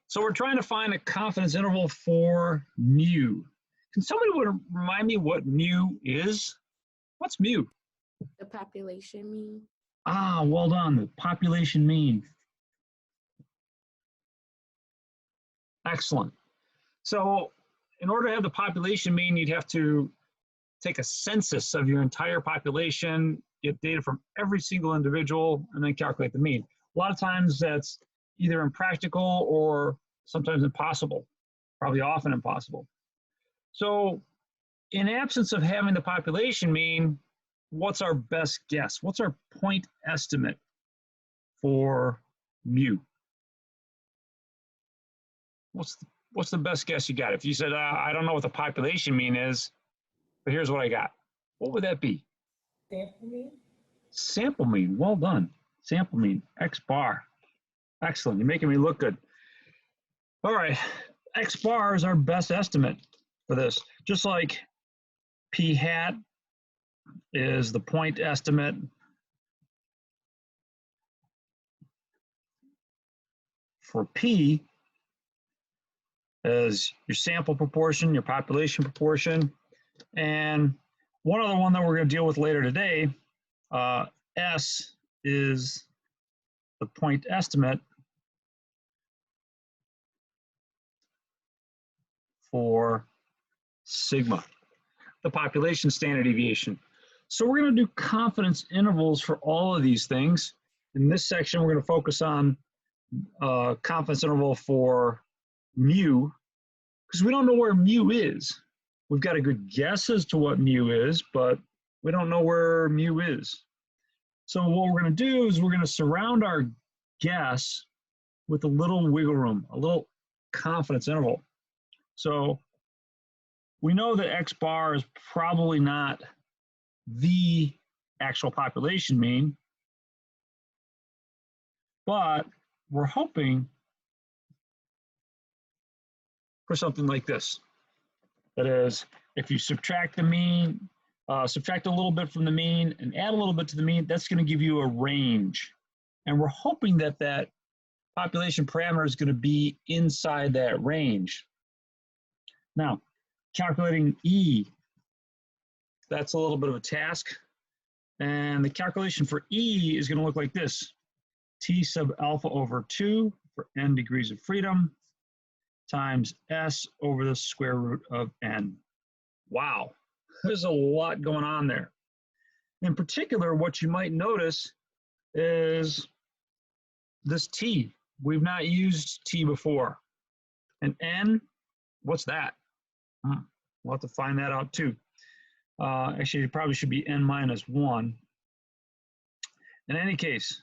So we're trying to find a confidence interval for mu. Can somebody remind me what mu is? What's mu? The population mean. Ah, well done, the population mean. Excellent. So in order to have the population mean, you'd have to take a census of your entire population, get data from every single individual, and then calculate the mean. A lot of times that's either impractical or sometimes impossible, probably often impossible. So in absence of having the population mean, what's our best guess? What's our point estimate for mu? What's the best guess you got? If you said, I don't know what the population mean is, but here's what I got. What would that be? Sample mean. Sample mean, well done. Sample mean, X bar. Excellent, you're making me look good. All right, X bar is our best estimate for this. Just like P hat is the point estimate for P as your sample proportion, your population proportion, and one other one that we're going to deal with later today, S is the point estimate for sigma, the population standard deviation. So we're going to do confidence intervals for all of these things. In this section, we're going to focus on confidence interval for mu, because we don't know where mu is. We've got a good guess as to what mu is, but we don't know where mu is. So what we're going to do is we're going to surround our guess with a little wiggle room, a little confidence interval. So we know that X bar is probably not the actual population mean, but we're hoping for something like this. That is, if you subtract the mean, subtract a little bit from the mean and add a little bit to the mean, that's going to give you a range. And we're hoping that that population parameter is going to be inside that range. Now, calculating E, that's a little bit of a task. And the calculation for E is going to look like this. T sub alpha over 2 for n degrees of freedom times S over the square root of n. Wow, there's a lot going on there. In particular, what you might notice is this T. We've not used T before. And N, what's that? We'll have to find that out too. Actually, it probably should be N minus 1. In any case,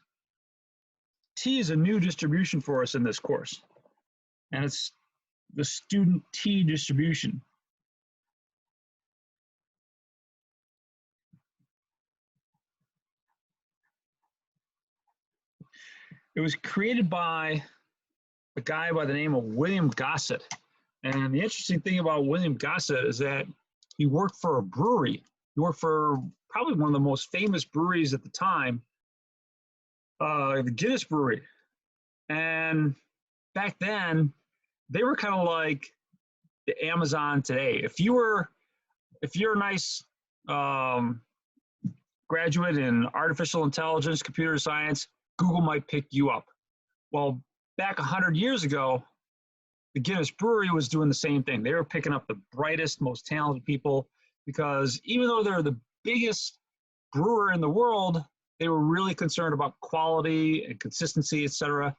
T is a new distribution for us in this course. And it's the student T distribution. It was created by a guy by the name of William Gossett. And the interesting thing about William Gossett is that he worked for a brewery. He worked for probably one of the most famous breweries at the time, the Guinness Brewery. And back then, they were kind of like the Amazon today. If you're a nice graduate in artificial intelligence, computer science, Google might pick you up. Well, back 100 years ago, the Guinness Brewery was doing the same thing. They were picking up the brightest, most talented people because even though they're the biggest brewer in the world, they were really concerned about quality and consistency, et cetera.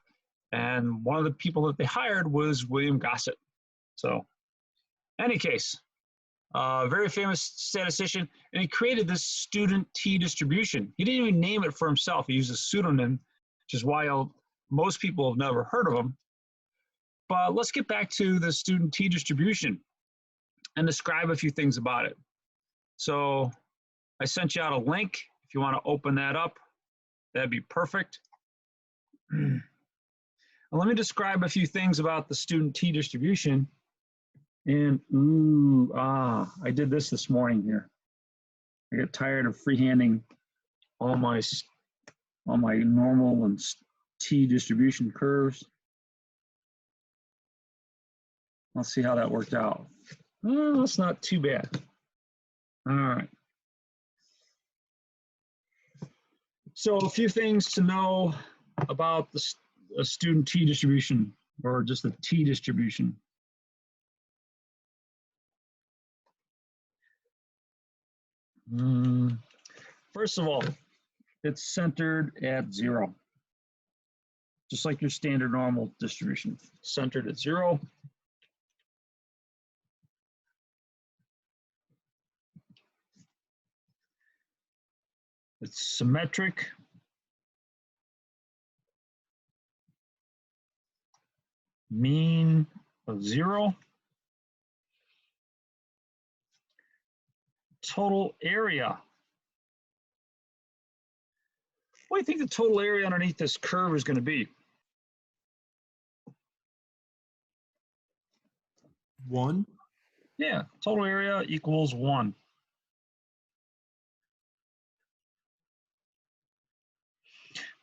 And one of the people that they hired was William Gossett. So, any case, very famous statistician, and he created this student T distribution. He didn't even name it for himself. He used a pseudonym, which is why most people have never heard of him. But let's get back to the student T distribution and describe a few things about it. So I sent you out a link. If you want to open that up, that'd be perfect. And let me describe a few things about the student T distribution. And I did this morning here. I got tired of freehanding all my normal and T distribution curves. Let's see how that worked out. Oh, that's not too bad. All right. So a few things to know about the student T distribution, or just the T distribution. First of all, it's centered at 0. Just like your standard normal distribution, centered at 0. It's symmetric. Mean of 0. Total area. What do you think the total area underneath this curve is going to be? 1. Yeah, total area equals 1.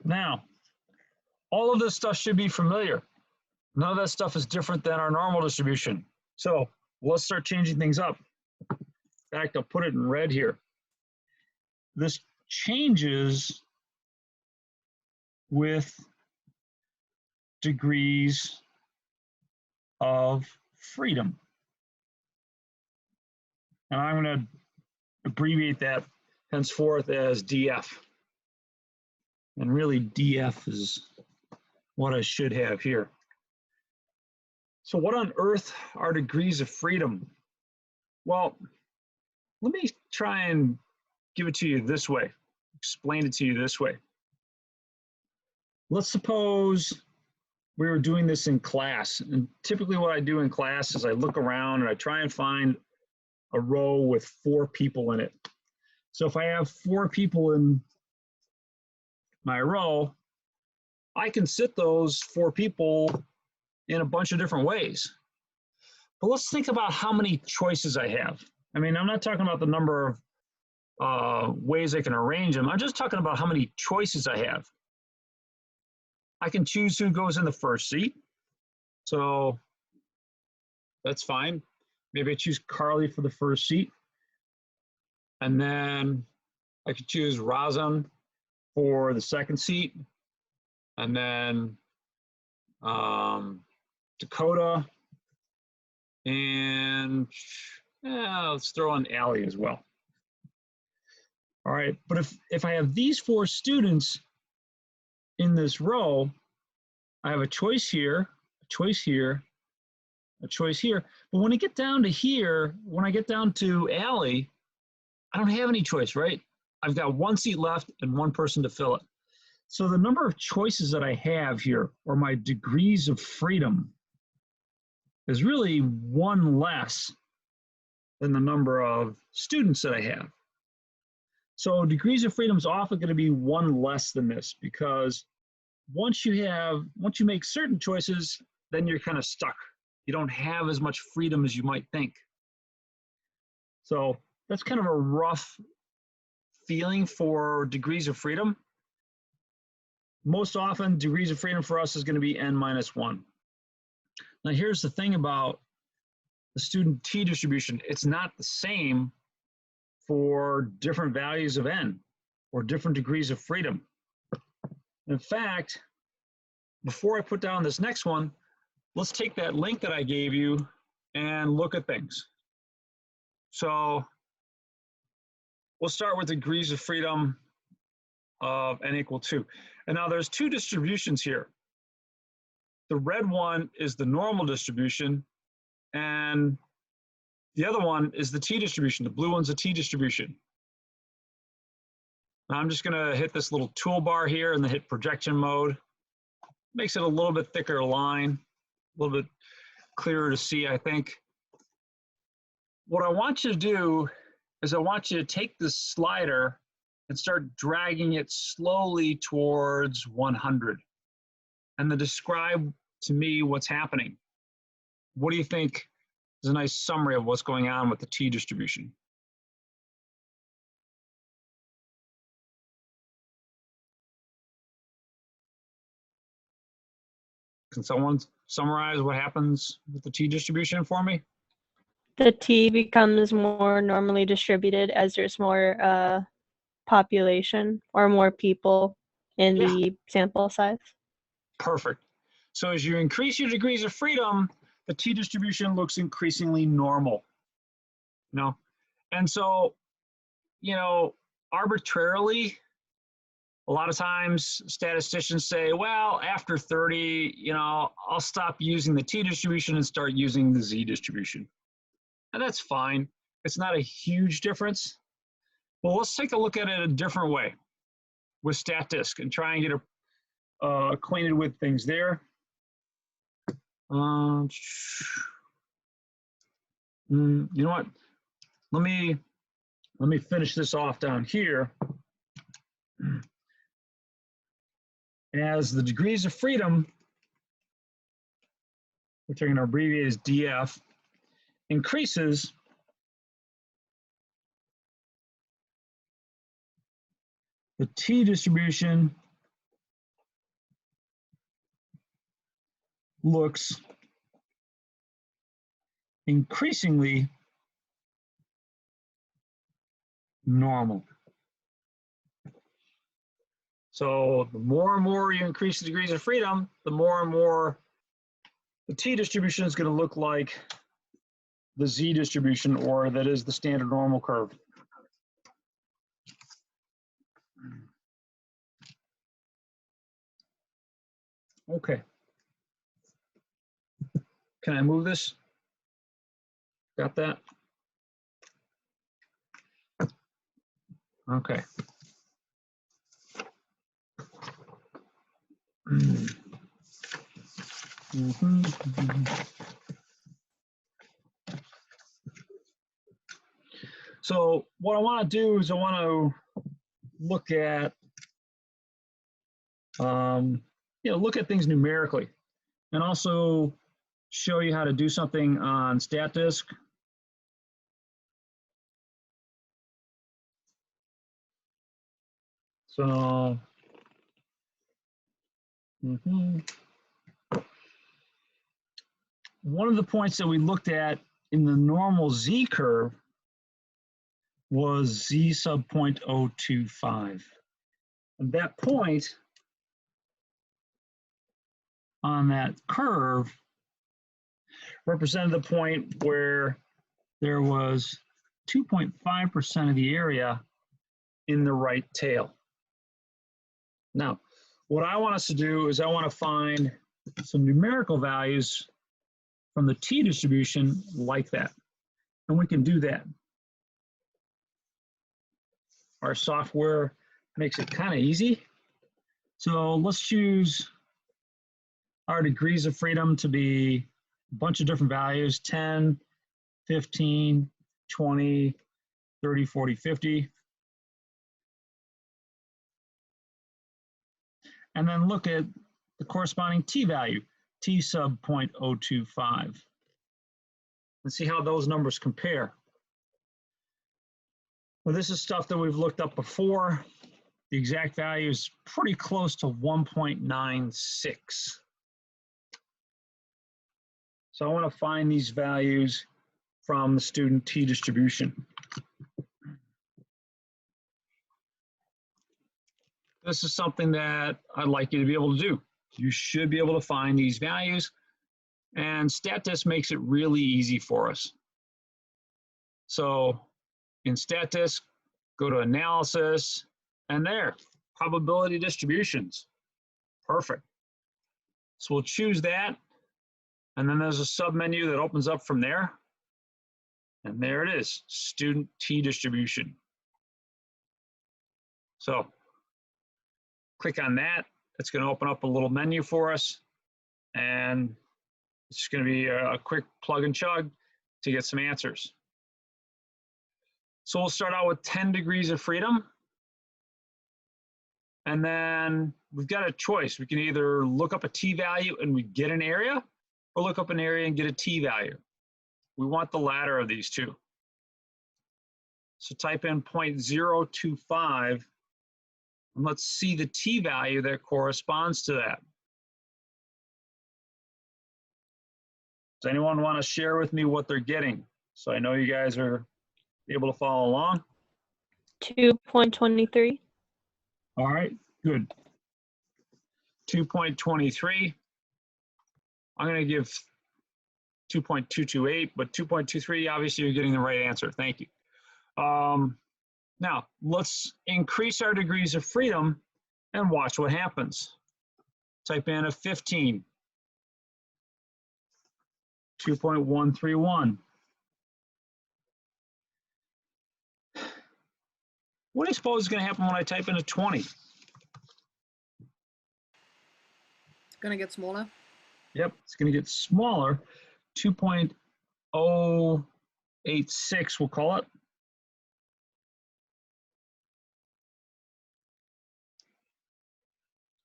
Now, all of this stuff should be familiar. None of that stuff is different than our normal distribution. So let's start changing things up. In fact, I'll put it in red here. This changes with degrees of freedom. And I'm going to abbreviate that henceforth as DF. And really DF is what I should have here. So what on earth are degrees of freedom? Well, let me try and give it to you this way, explain it to you this way. Let's suppose we were doing this in class. And typically what I do in class is I look around and I try and find a row with 4 people in it. So if I have 4 people in my row, I can sit those 4 people in a bunch of different ways. But let's think about how many choices I have. I mean, I'm not talking about the number of ways I can arrange them. I'm just talking about how many choices I have. I can choose who goes in the first seat. So that's fine. Maybe I choose Carly for the first seat. And then I could choose Razan for the second seat. And then Dakota. And let's throw in Allie as well. All right, but if I have these 4 students in this row, I have a choice here, a choice here, a choice here. But when I get down to here, when I get down to Allie, I don't have any choice, right? I've got 1 seat left and 1 person to fill it. So the number of choices that I have here, or my degrees of freedom, is really 1 less than the number of students that I have. So degrees of freedom is often going to be 1 less than this, because once you make certain choices, then you're kind of stuck. You don't have as much freedom as you might think. So that's kind of a rough feeling for degrees of freedom. Most often, degrees of freedom for us is going to be n-1. Now, here's the thing about the student T distribution. It's not the same for different values of n or different degrees of freedom. In fact, before I put down this next one, let's take that link that I gave you and look at things. So we'll start with degrees of freedom of n equal 2. And now there's 2 distributions here. The red one is the normal distribution, and the other one is the T distribution. The blue one's a T distribution. Now I'm just going to hit this little toolbar here and then hit projection mode. Makes it a little bit thicker line, a little bit clearer to see, I think. What I want you to do is I want you to take this slider and start dragging it slowly towards 100. And then describe to me what's happening. What do you think is a nice summary of what's going on with the T distribution? Can someone summarize what happens with the t-distribution for me? The T becomes more normally distributed as there's more population or more people in the sample size. Perfect. So as you increase your degrees of freedom, the t-distribution looks increasingly normal. You know? And so, you know, arbitrarily, a lot of times statisticians say, well, after 30, you know, I'll stop using the t-distribution and start using the z-distribution. And that's fine. It's not a huge difference. Well, let's take a look at it a different way with statdisk and try and get acquainted with things there. You know what? Let me finish this off down here. As the degrees of freedom, which are going to abbreviate as DF, increases, the t-distribution looks increasingly normal. So the more and more you increase the degrees of freedom, the more and more the t-distribution is going to look like the z-distribution, or that is the standard normal curve. Okay. Can I move this? Got that? Okay. So what I want to do is I want to look at, look at things numerically, and also show you how to do something on statdisk. So, one of the points that we looked at in the normal z curve was z sub 0.025. And that point on that curve represented the point where there was 2.5% of the area in the right tail. Now, what I want us to do is I want to find some numerical values from the t-distribution like that. And we can do that. Our software makes it kind of easy. So let's choose our degrees of freedom to be a bunch of different values: 10, 15, 20, 30, 40, 50. And then look at the corresponding t-value, t sub 0.025. Let's see how those numbers compare. Well, this is stuff that we've looked up before. The exact value is pretty close to 1.96. So I want to find these values from the student t-distribution. This is something that I'd like you to be able to do. You should be able to find these values, and statdisk makes it really easy for us. So in statdisk, go to analysis, and there, probability distributions. Perfect. So we'll choose that, and then there's a submenu that opens up from there. And there it is, student t-distribution. So click on that. It's going to open up a little menu for us, and it's going to be a quick plug and chug to get some answers. So we'll start out with 10 degrees of freedom. And then we've got a choice. We can either look up a t-value and we get an area, or look up an area and get a t-value. We want the latter of these two. So type in 0.025, and let's see the t-value that corresponds to that. Does anyone want to share with me what they're getting? So I know you guys are able to follow along. 2.23. All right, good. 2.23. I'm going to give 2.228, but 2.23, obviously you're getting the right answer. Thank you. Now, let's increase our degrees of freedom and watch what happens. Type in a 15. 2.131. What do you suppose is going to happen when I type in a 20? It's gonna get smaller. Yep, it's going to get smaller. 2.086, we'll call it.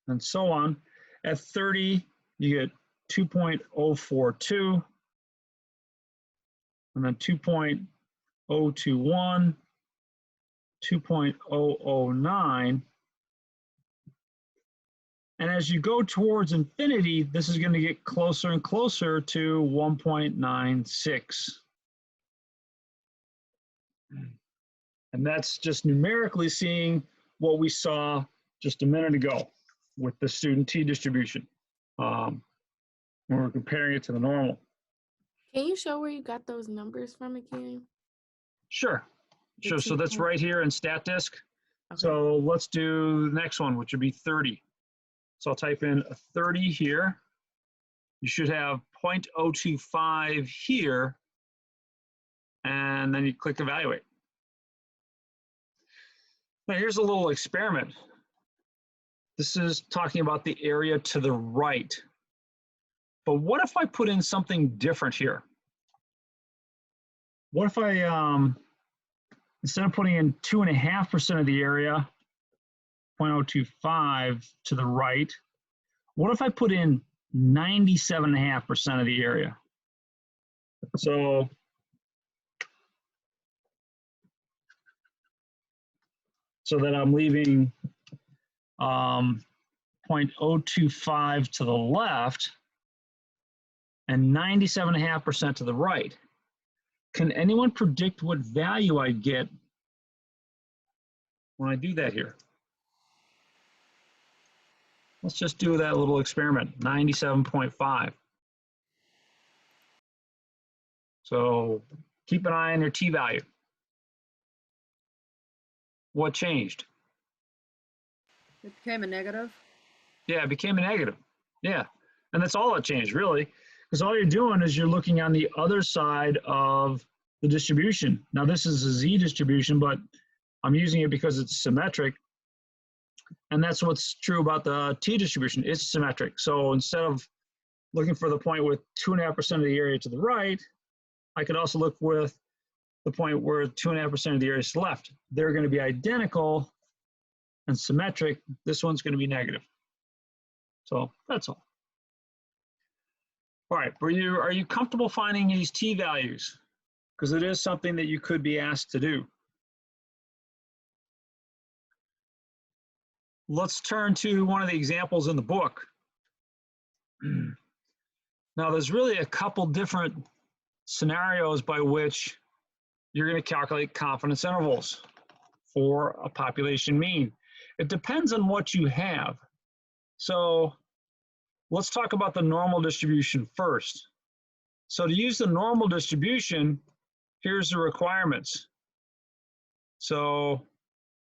And so on. At 30, you get 2.042, and then 2.021, 2.009. And as you go towards infinity, this is going to get closer and closer to 1.96. And that's just numerically seeing what we saw just a minute ago with the student t distribution when we're comparing it to the normal. Can you show where you got those numbers from again? Sure. The Sure. So that's 2. right here in statdisk. Okay. So let's do the next one, which would be 30. So I'll type in a 30 here. You should have 0.025 here, and then you click evaluate. Now here's a little experiment. This is talking about the area to the right. But what if I put in something different here? What if I, instead of putting in 2.5% of the area, 0.025 to the right, what if I put in 97.5% of the area? So that I'm leaving 0.025 to the left and 97.5% to the right. Can anyone predict what value I get when I do that here? Let's just do that little experiment, 97.5. So keep an eye on your t-value. What changed? It became a negative. Yeah, it became a negative. Yeah, and that's all that changed, really, because all you're doing is you're looking on the other side of the distribution. Now, this is a z distribution, but I'm using it because it's symmetric, and that's what's true about the t distribution. It's symmetric. So instead of looking for the point with 2.5% of the area to the right, I could also look with the point where 2.5% of the area is to the left. They're going to be identical and symmetric. This one's going to be negative. So that's all. All right, are you comfortable finding these t-values? Because it is something that you could be asked to do. Let's turn to one of the examples in the book. Now, there's really a couple different scenarios by which you're going to calculate confidence intervals for a population mean. It depends on what you have. So let's talk about the normal distribution first. So to use the normal distribution, here's the requirements. So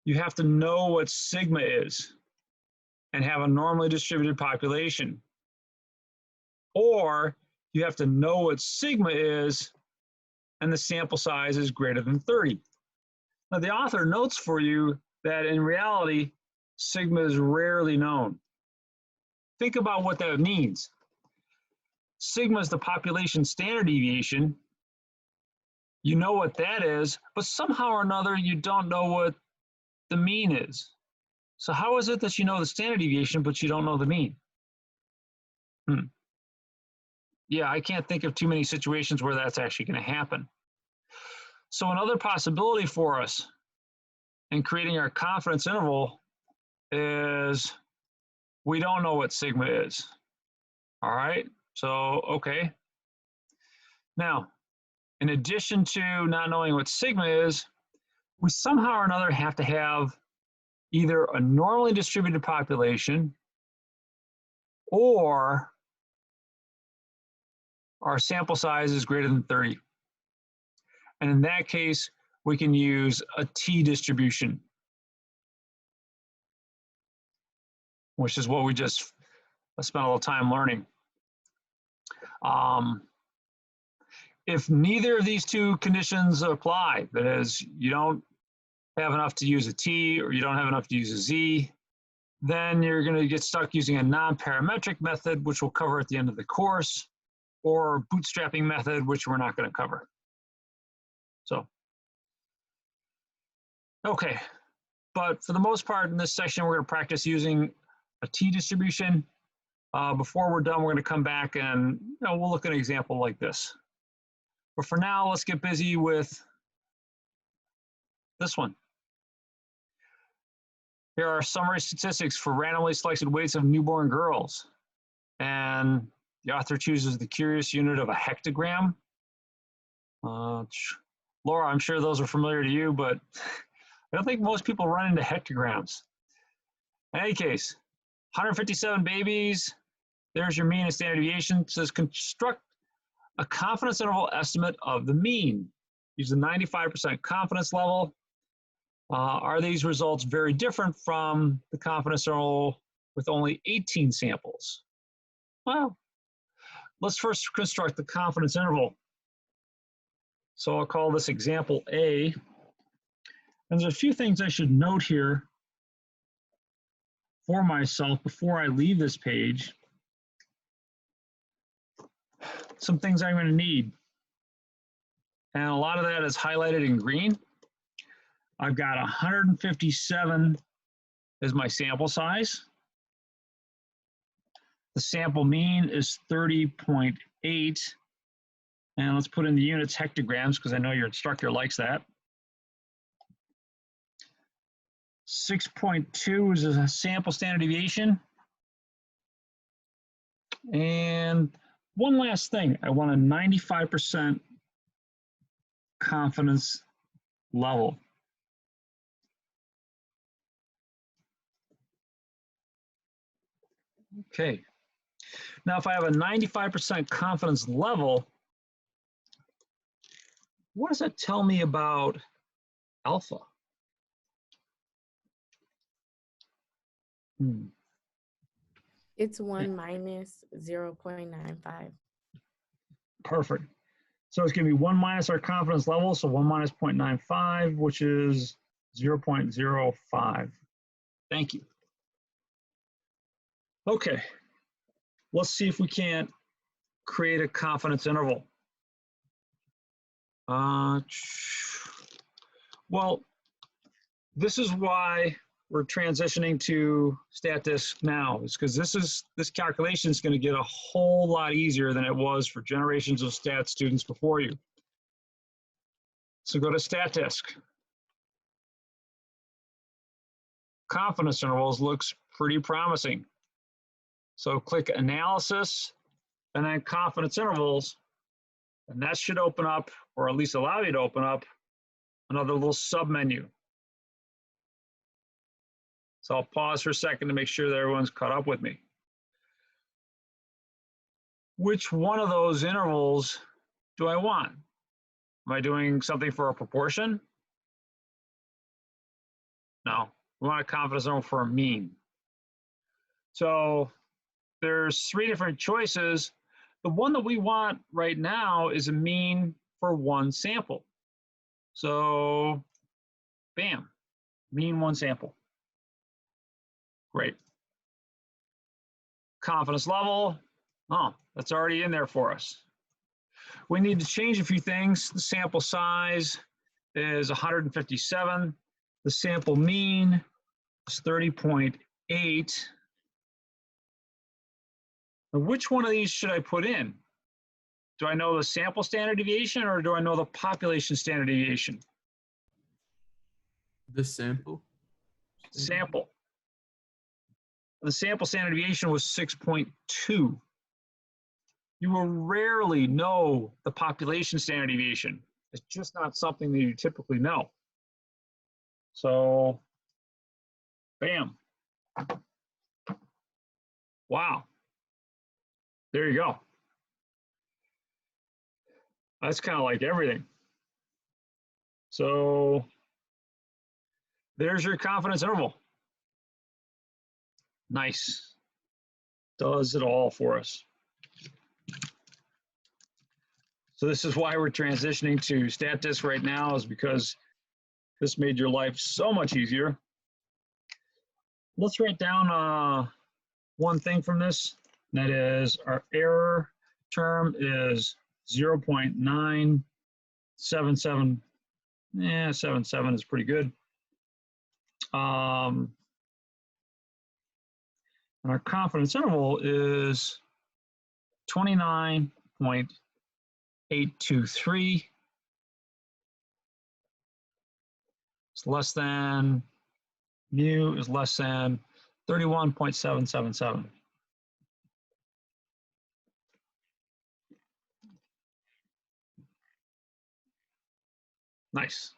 you have to know what sigma is and have a normally distributed population. Or you have to know what sigma is and the sample size is greater than 30. Now the author notes for you that in reality, sigma is rarely known. Think about what that means. Sigma is the population standard deviation. You know what that is, but somehow or another you don't know what the mean is. So how is it that you know the standard deviation, but you don't know the mean? Yeah, I can't think of too many situations where that's actually going to happen. So another possibility for us in creating our confidence interval is we don't know what sigma is. All right, so okay. Now, in addition to not knowing what sigma is, we somehow or another have to have either a normally distributed population or our sample size is greater than 30. And in that case, we can use a t distribution, which is what we just spent a little time learning. If neither of these two conditions apply, that is, you don't have enough to use a t or you don't have enough to use a z, then you're going to get stuck using a non-parametric method, which we'll cover at the end of the course, or bootstrapping method, which we're not going to cover. So, okay, but for the most part in this section, we're going to practice using a t distribution. Before we're done, we're going to come back and we'll look at an example like this. But for now, let's get busy with this one. Here are summary statistics for randomly selected weights of newborn girls. And the author chooses the curious unit of a hectogram. Laura, I'm sure those are familiar to you, but I don't think most people run into hectograms. In any case, 157 babies. There's your mean and standard deviation. It says construct a confidence interval estimate of the mean. Use a 95% confidence level. Are these results very different from the confidence interval with only 18 samples? Well, let's first construct the confidence interval. So I'll call this example A. And there's a few things I should note here for myself before I leave this page. Some things I'm going to need. And a lot of that is highlighted in green. I've got 157 as my sample size. The sample mean is 30.8. And let's put in the units hectograms because I know your instructor likes that. 6.2 is a sample standard deviation. And one last thing, I want a 95% confidence level. Okay. Now, if I have a 95% confidence level, what does that tell me about alpha? It's 1 minus 0.95. Perfect. So it's going to be 1 minus our confidence level, so 1 minus 0.95, which is 0.05. Thank you. Okay, let's see if we can't create a confidence interval. Well, this is why we're transitioning to statdisk now, is because this calculation is going to get a whole lot easier than it was for generations of stat students before you. So go to statdisk. Confidence intervals looks pretty promising. So click analysis and then confidence intervals, and that should open up, or at least allow you to open up, another little submenu. So I'll pause for a second to make sure that everyone's caught up with me. Which one of those intervals do I want? Am I doing something for a proportion? No, we want a confidence interval for a mean. So there's 3 different choices. The one that we want right now is a mean for 1 sample. So bam, mean 1 sample. Great. Confidence level, oh, that's already in there for us. We need to change a few things. The sample size is 157. The sample mean is 30.8. Now, which one of these should I put in? Do I know the sample standard deviation or do I know the population standard deviation? The sample. Sample. The sample standard deviation was 6.2. You will rarely know the population standard deviation. It's just not something that you typically know. So, bam. Wow. There you go. That's kind of like everything. So, there's your confidence interval. Nice. Does it all for us. So this is why we're transitioning to statdisk right now, is because this made your life so much easier. Let's write down one thing from this. And that is our error term is 0.977. Yeah, 77 is pretty good. And our confidence interval is 29.823. It's less than, mu is less than 31.777. Nice.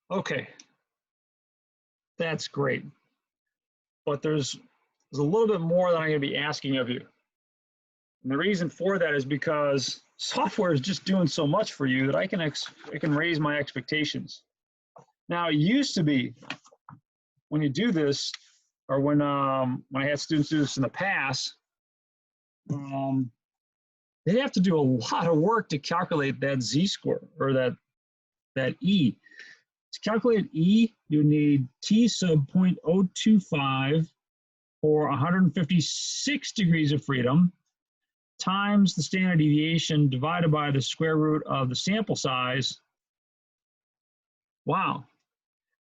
Okay. That's great. But there's a little bit more that I'm going to be asking of you. And the reason for that is because software is just doing so much for you that I can raise my expectations. Now, it used to be when you do this, or when I had students do this in the past, they'd have to do a lot of work to calculate that z-score, or that e. To calculate e, you need t sub 0.025 for 156 degrees of freedom times the standard deviation divided by the square root of the sample size. Wow.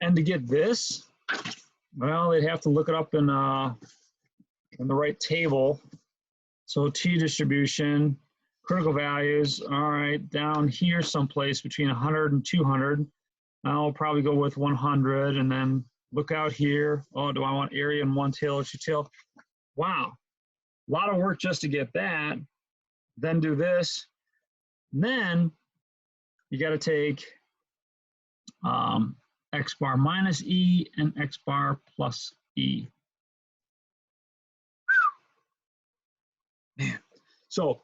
And to get this, well, they'd have to look it up in the right table. So t distribution, critical values, all right, down here someplace between 100 and 200. I'll probably go with 100, and then look out here. Oh, do I want area in one tail or two tail? Wow, a lot of work just to get that. Then do this. And then you got to take x bar minus e and x bar plus e. Man, so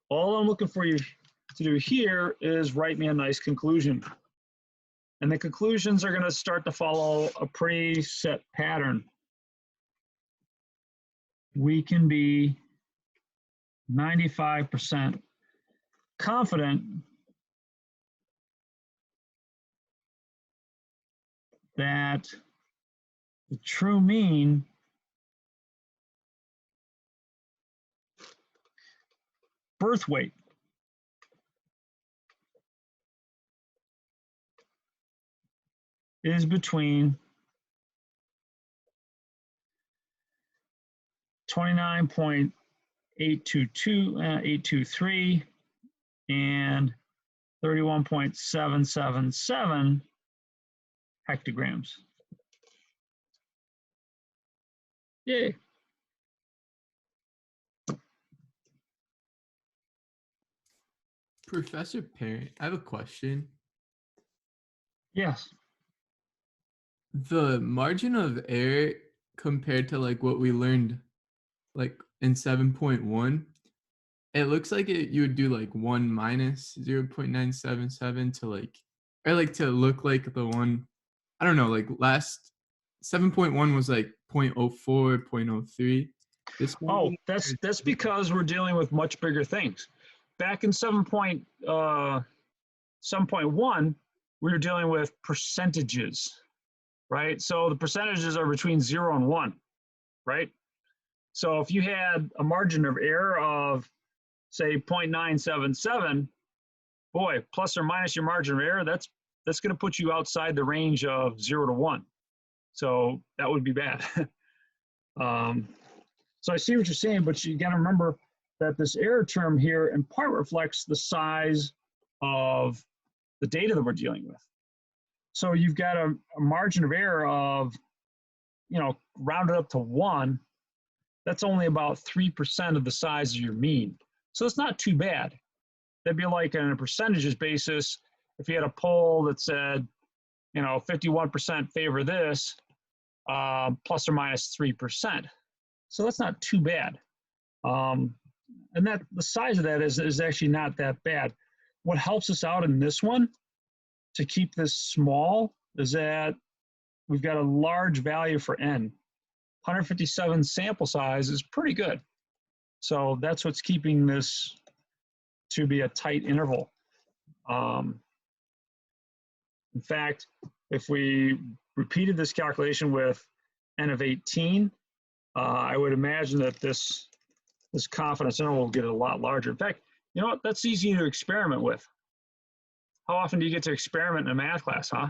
all I'm looking for you to do here is write me a nice conclusion. And the conclusions are going to start to follow a preset pattern. We can be 95% confident that the true mean birth weight is between 29.823 and 31.777 hectograms. Yay. Professor Parent, I have a question. Yes. The margin of error compared to like what we learned like in 7.1, it looks like you would do like 1 minus 0.977 to like, or like to look like the one, I don't know, like last 7.1 was like 0.04, 0.03. This one, Oh, that's because we're dealing with much bigger things. Back in 7.1, we were dealing with percentages, right? So the percentages are between 0 and 1, right? So if you had a margin of error of, say, 0.977, boy, plus or minus your margin of error, that's going to put you outside the range of 0 to 1. So that would be bad. So I see what you're saying, but you got to remember that this error term here in part reflects the size of the data that we're dealing with. So you've got a margin of error of, rounded up to 1. that's only about 3% of the size of your mean. So it's not too bad. That'd be like on a percentages basis, if you had a poll that said, 51% favor this, plus or minus 3%. So that's not too bad. And that the size of that is actually not that bad. What helps us out in this one to keep this small is that we've got a large value for n. 157 sample size is pretty good. So that's what's keeping this to be a tight interval. In fact, if we repeated this calculation with n of 18, I would imagine that this confidence interval will get a lot larger. In fact, you know what? That's easy to experiment with. How often do you get to experiment in a math class, huh?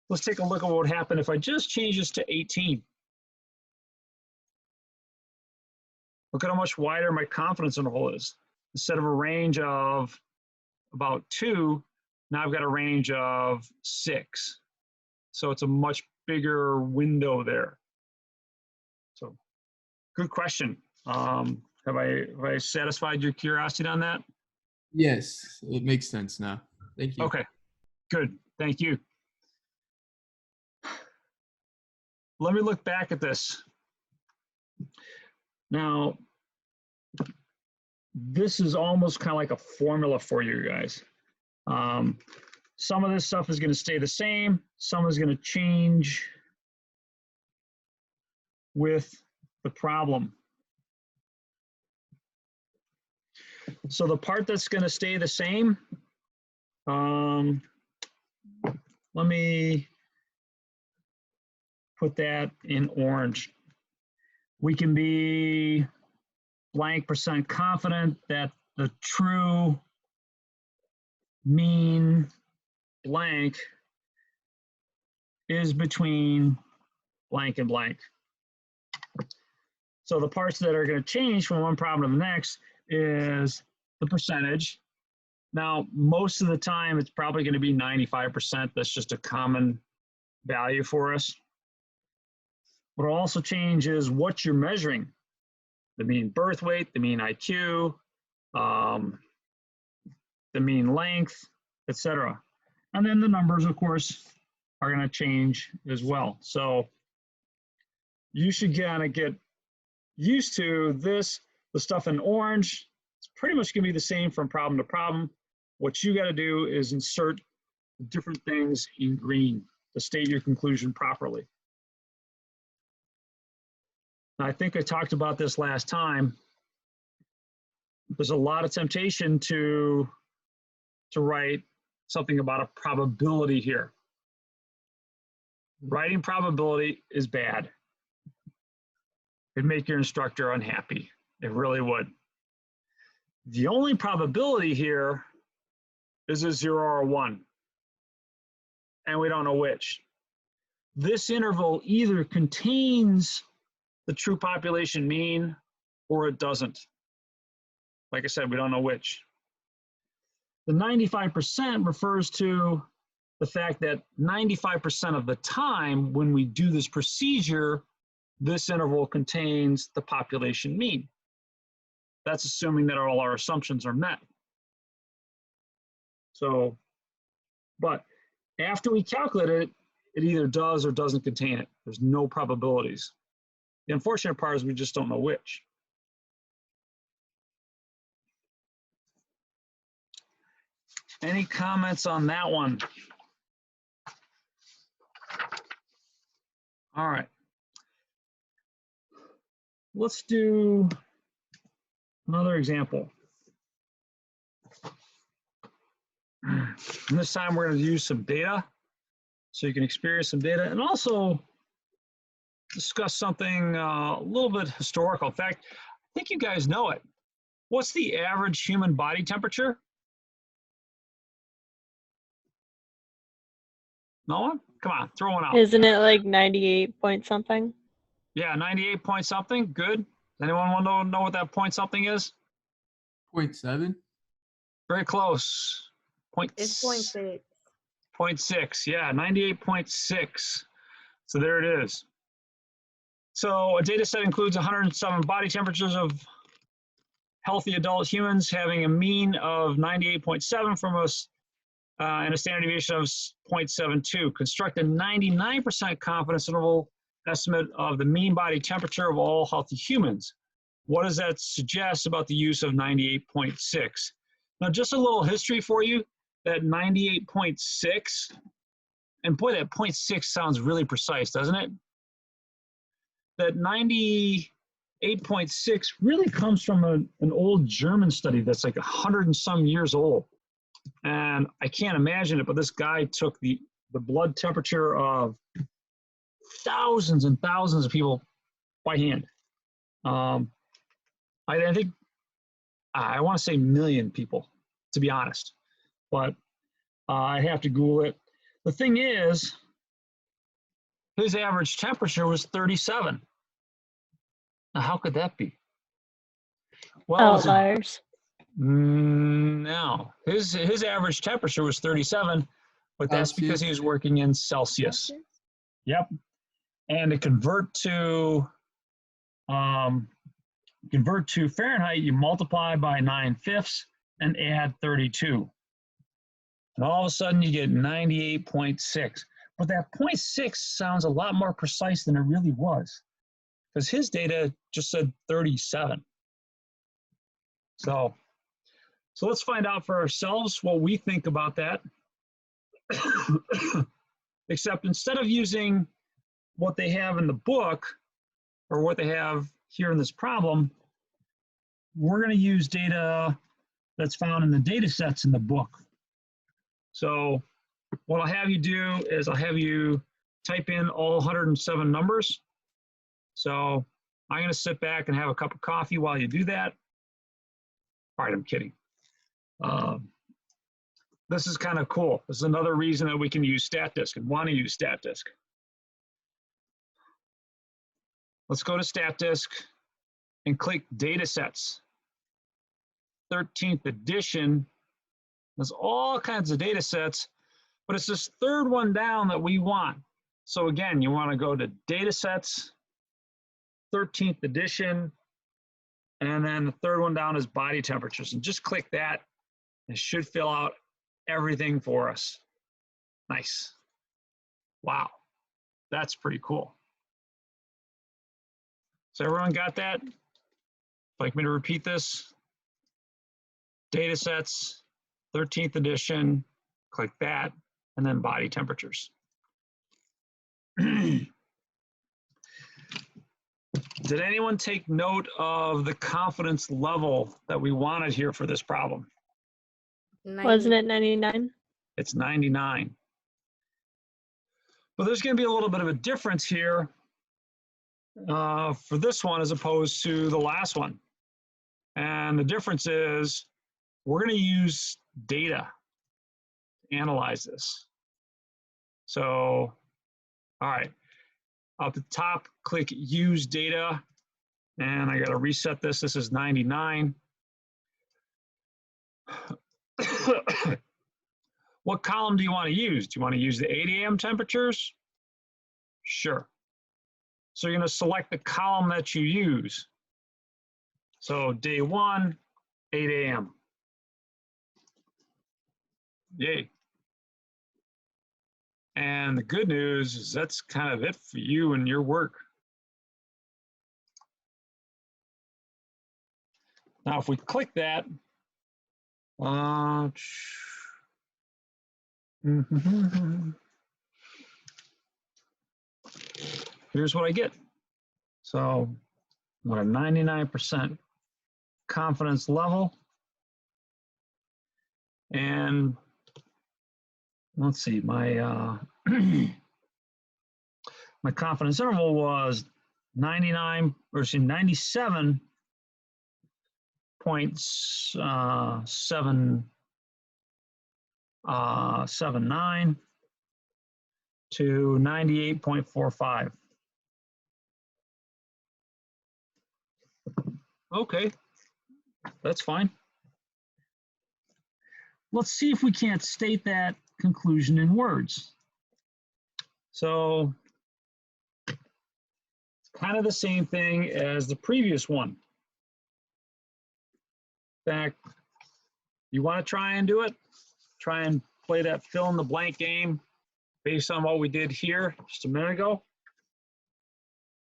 Let's take a look at what would happen if I just change this to 18. Look at how much wider my confidence interval is. Instead of a range of about 2, now I've got a range of 6. So it's a much bigger window there. So good question. Have I satisfied your curiosity on that? Yes, it makes sense now. Thank you. Okay, good. Thank you. Let me look back at this. Now, this is almost kind of like a formula for you guys. Some of this stuff is going to stay the same. Some is going to change with the problem. So the part that's going to stay the same, let me put that in orange. We can be blank % confident that the true mean blank is between blank and blank. So the parts that are going to change from one problem to the next is the percentage. Now, most of the time, it's probably going to be 95%. That's just a common value for us. What will also change is what you're measuring. The mean birth weight, the mean IQ, the mean length, etc. And then the numbers, of course, are going to change as well. So you should kind of get used to this. The stuff in orange, it's pretty much going to be the same from problem to problem. What you got to do is insert different things in green to state your conclusion properly. Now, I think I talked about this last time. There's a lot of temptation to write something about a probability here. Writing probability is bad. It'd make your instructor unhappy. It really would. The only probability here is a 0 or a 1. And we don't know which. This interval either contains the true population mean or it doesn't. Like I said, we don't know which. The 95% refers to the fact that 95% of the time when we do this procedure, this interval contains the population mean. That's assuming that all our assumptions are met. So, but after we calculate it, it either does or doesn't contain it. There's no probabilities. The unfortunate part is we just don't know which. Any comments on that one? All right. Let's do another example. And this time we're going to use some data so you can experience some data and also discuss something a little bit historical. In fact, I think you guys know it. What's the average human body temperature? No one? Come on, throw one out. Isn't it like 98 point something? Yeah, 98 point something. Good. Anyone want to know what that point something is? 0.7? Very close. It's 0.6. 0.6. Yeah, 98.6. So there it is. So a data set includes 107 body temperatures of healthy adult humans having a mean of 98.7 from us and a standard deviation of 0.72. Construct a 99% confidence interval estimate of the mean body temperature of all healthy humans. What does that suggest about the use of 98.6? Now, just a little history for you, that 98.6, and boy, that 0.6 sounds really precise, doesn't it? That 98.6 really comes from an old German study that's like 100 and some years old. And I can't imagine it, but this guy took the blood temperature of thousands and thousands of people by hand. I think, I want to say million people, to be honest, but I have to Google it. The thing is, his average temperature was 37. Now, how could that be? Well, Outliers. no, his average temperature was 37, but that's because he was working in Celsius. Yep, and to convert to Fahrenheit, you multiply by 9/5 and add 32, and all of a sudden you get 98.6. But that 0.6 sounds a lot more precise than it really was, because his data just said 37. So let's find out for ourselves what we think about that. Except instead of using what they have in the book or what they have here in this problem, we're going to use data that's found in the data sets in the book. So what I'll have you do is I'll have you type in all 107 numbers. So I'm going to sit back and have a cup of coffee while you do that. All right, I'm kidding. This is kind of cool. This is another reason that we can use statdisk and want to use statdisk. Let's go to statdisk and click data sets. 13th edition. There's all kinds of data sets, but it's this third one down that we want. So again, you want to go to data sets, 13th edition, and then the third one down is body temperatures, and just click that. It should fill out everything for us. Nice. Wow, that's pretty cool. So everyone got that? Would you like me to repeat this? Data sets, 13th edition, click that, and then body temperatures. Did anyone take note of the confidence level that we wanted here for this problem? Wasn't it 99? It's 99. But there's going to be a little bit of a difference here for this one as opposed to the last one. And the difference is we're going to use data to analyze this. So, all right, up the top, click Use Data, and I got to reset this. This is 99. What column do you want to use? Do you want to use the 8 a.m. temperatures? Sure. So you're going to select the column that you use. So day 1, 8 a.m. Yay. And the good news is that's kind of it for you and your work. Now, if we click that, here's what I get. So I'm at a 99% confidence level. And let's see, my my confidence interval was 97.79 to 98.45. Okay, that's fine. Let's see if we can't state that conclusion in words. So kind of the same thing as the previous one. In fact, you want to try and do it? Try and play that fill in the blank game based on what we did here just a minute ago.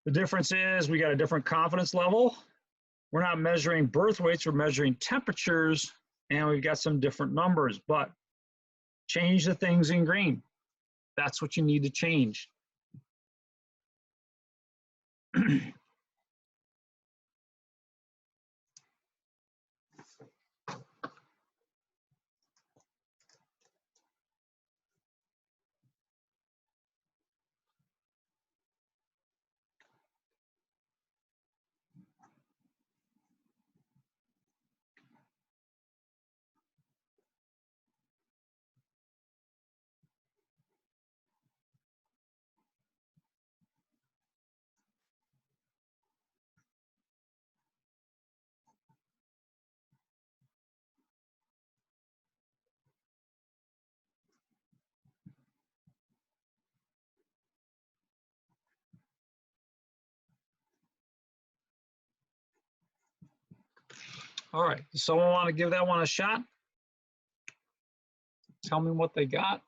The difference is we got a different confidence level. We're not measuring birth weights, we're measuring temperatures, and we've got some different numbers, but change the things in green. That's what you need to change. All right, does someone want to give that one a shot? Tell me what they got.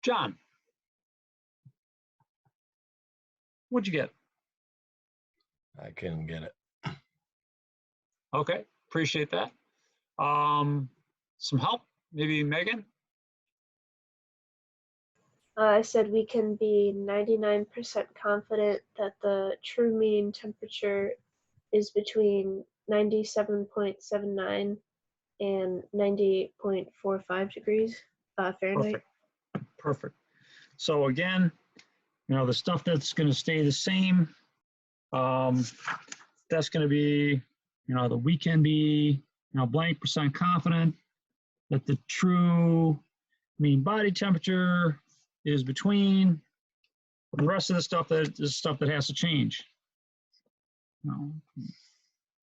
John, what'd you get? I couldn't get it. Okay, appreciate that. Some help, maybe Megan? I said we can be 99% confident that the true mean temperature is between 97.79 and 98.45 degrees Fahrenheit. Perfect. So again, you know, the stuff that's going to stay the same, that's going to be, you know, we can be, you know, blank percent confident that the true mean body temperature is between. The rest of the stuff that is stuff that has to change. You know,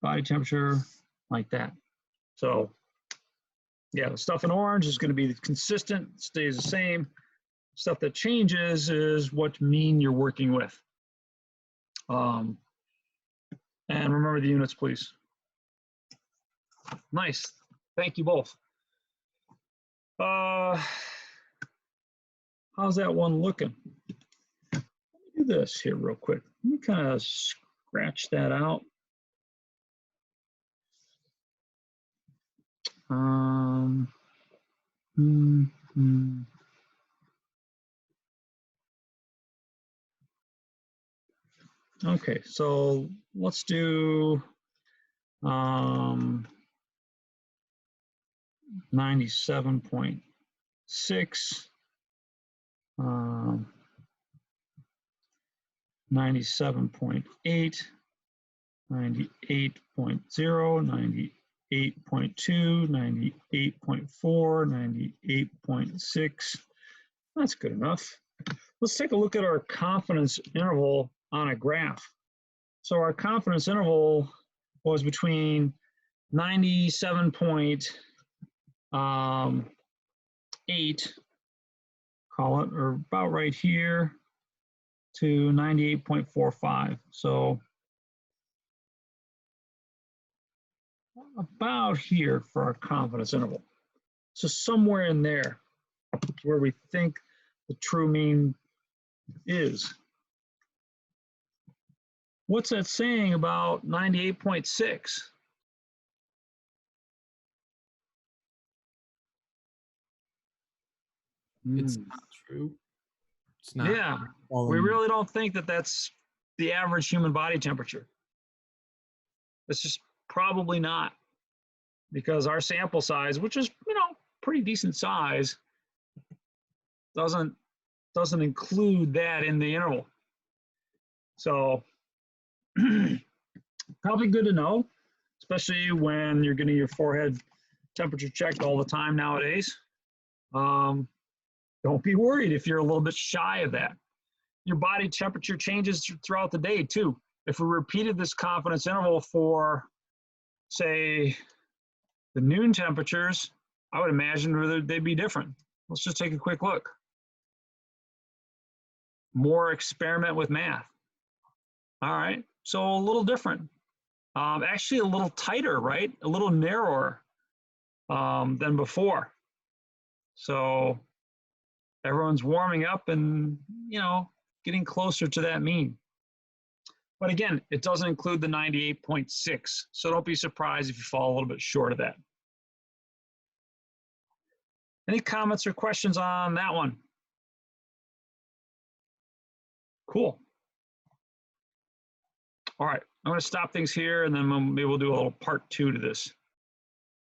body temperature like that. So yeah, the stuff in orange is going to be consistent, stays the same. Stuff that changes is what mean you're working with. And remember the units, please. Nice. Thank you both. How's that one looking? Let me do this here real quick. Let me kind of scratch that out. Okay, so let's do 97.6, 97.8, 98.0, 98.2, 98.4, 98.6. That's good enough. Let's take a look at our confidence interval on a graph. So our confidence interval was between 97.8, call it, or about right here, to 98.45. So about here for our confidence interval. So somewhere in there is where we think the true mean is. What's that saying about 98.6? It's not true. It's not. Yeah, we really don't think that that's the average human body temperature. It's just probably not, because our sample size, which is, you know, pretty decent size, doesn't include that in the interval. So probably good to know, especially when you're getting your forehead temperature checked all the time nowadays. Don't be worried if you're a little bit shy of that. Your body temperature changes throughout the day too. If we repeated this confidence interval for, say, the noon temperatures, I would imagine they'd be different. Let's just take a quick look. More experiment with math. All right, so a little different. Actually a little tighter, right? A little narrower than before. So everyone's warming up and, you know, getting closer to that mean. But again, it doesn't include the 98.6. So don't be surprised if you fall a little bit short of that. Any comments or questions on that one? Cool. All right, I'm going to stop things here and then maybe we'll do a little part 2 to this.